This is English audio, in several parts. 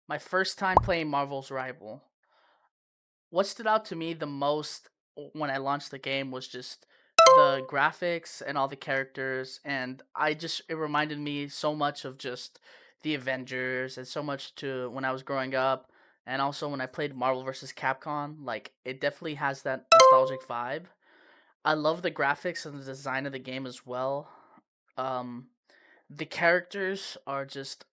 My first time playing Marvel's Rival. What stood out to me the most when I launched the game was just the graphics and all the characters, and it reminded me so much of just the Avengers and so much to when I was growing up, and also when I played Marvel vs. Capcom. Like, it definitely has that nostalgic vibe. I love the graphics and the design of the game as well. Um, the characters are just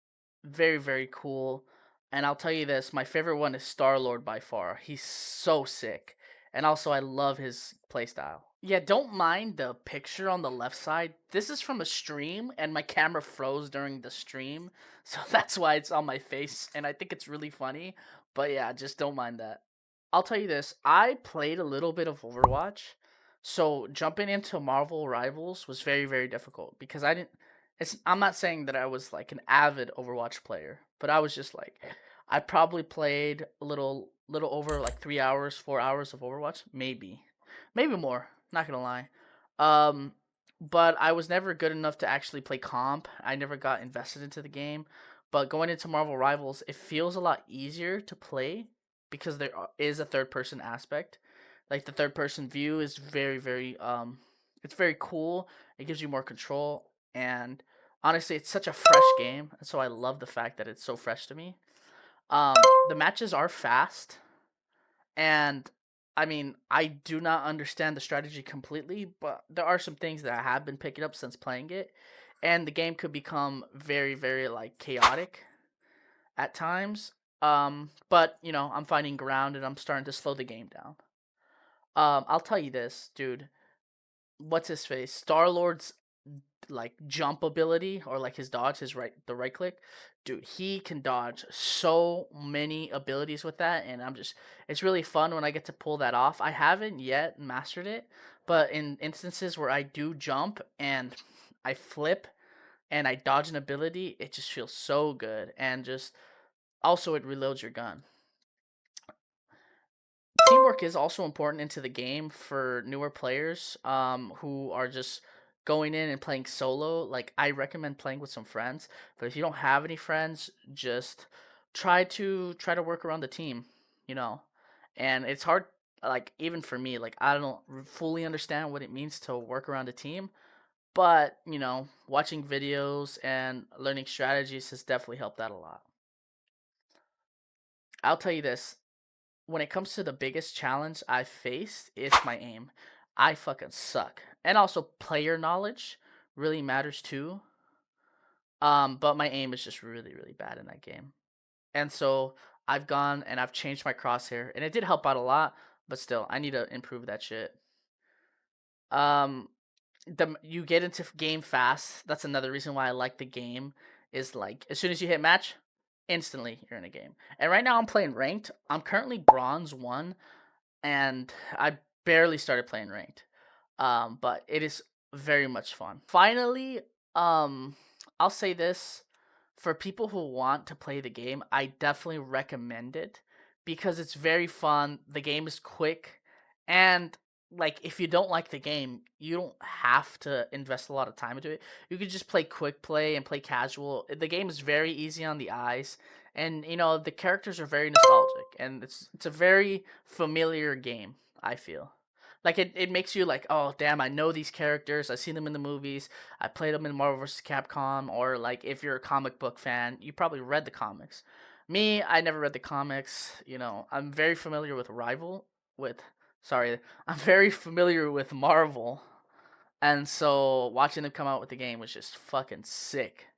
very, very cool. And I'll tell you this, my favorite one is Star Lord by far. He's so sick. And also I love his playstyle. Yeah, don't mind the picture on the left side. This is from a stream and my camera froze during the stream. So that's why it's on my face and I think it's really funny. But yeah, just don't mind that. I'll tell you this, I played a little bit of Overwatch. So jumping into Marvel Rivals was very, very difficult because I'm not saying that I was like an avid Overwatch player, but I was just like I probably played a little over like 3 hours, 4 hours of Overwatch, maybe. Maybe more, not going to lie. Um but I was never good enough to actually play comp. I never got invested into the game. But going into Marvel Rivals, it feels a lot easier to play because is a third person aspect. Like the third person view is very, very it's very cool. It gives you more control, and honestly it's such a fresh game, and so I love the fact that it's so fresh to me. Um the matches are fast, and I mean, I do not understand the strategy completely, but there are some things that I have been picking up since playing it, and the game could become very, very like chaotic at times. But I'm finding ground and I'm starting to slow the game down. I'll tell you this, dude. What's his face? Star Lord's like jump ability, or like his dodge, the right click. Dude, he can dodge so many abilities with that, and it's really fun when I get to pull that off. I haven't yet mastered it, but in instances where I do jump and I flip and I dodge an ability, it just feels so good, and just also it reloads your gun. Teamwork is also important into the game for newer players who are just going in and playing solo. Like, I recommend playing with some friends, but if you don't have any friends, just try to work around the team, you know. And it's hard, like, even for me, like, I don't fully understand what it means to work around a team, but watching videos and learning strategies has definitely helped out a lot. I'll tell you this, when it comes to the biggest challenge I've faced, it's my aim. I fucking suck. And also player knowledge really matters too. But my aim is just really, really bad in that game. And so I've gone and I've changed my crosshair, and it did help out a lot, but still I need to improve that shit. Um you get into game fast. That's another reason why I like the game, is like as soon as you hit match, instantly you're in a game. And right now I'm playing ranked. I'm currently bronze 1, and I barely started playing ranked. But it is very much fun. Finally, I'll say this, for people who want to play the game, I definitely recommend it because it's very fun. The game is quick, and like if you don't like the game, you don't have to invest a lot of time into it. You could just play quick play and play casual. The game is very easy on the eyes, and the characters are very nostalgic, and it's a very familiar game, I feel. Like, it makes you like, oh damn, I know these characters. I've seen them in the movies. I played them in Marvel vs. Capcom, or like if you're a comic book fan, you probably read the comics. Me, I never read the comics. I'm very familiar with sorry, I'm very familiar with Marvel, and so watching them come out with the game was just fucking sick.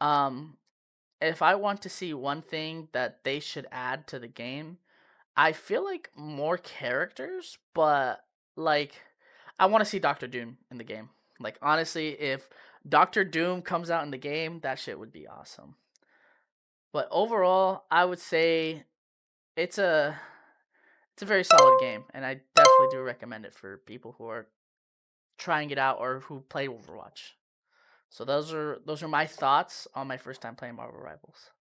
Um, if I want to see one thing that they should add to the game, I feel like more characters, but like I want to see Doctor Doom in the game. Like, honestly, if Doctor Doom comes out in the game, that shit would be awesome. But overall, I would say it's a it's a very solid game, and I definitely do recommend it for people who are trying it out or who play Overwatch. So those are my thoughts on my first time playing Marvel Rivals.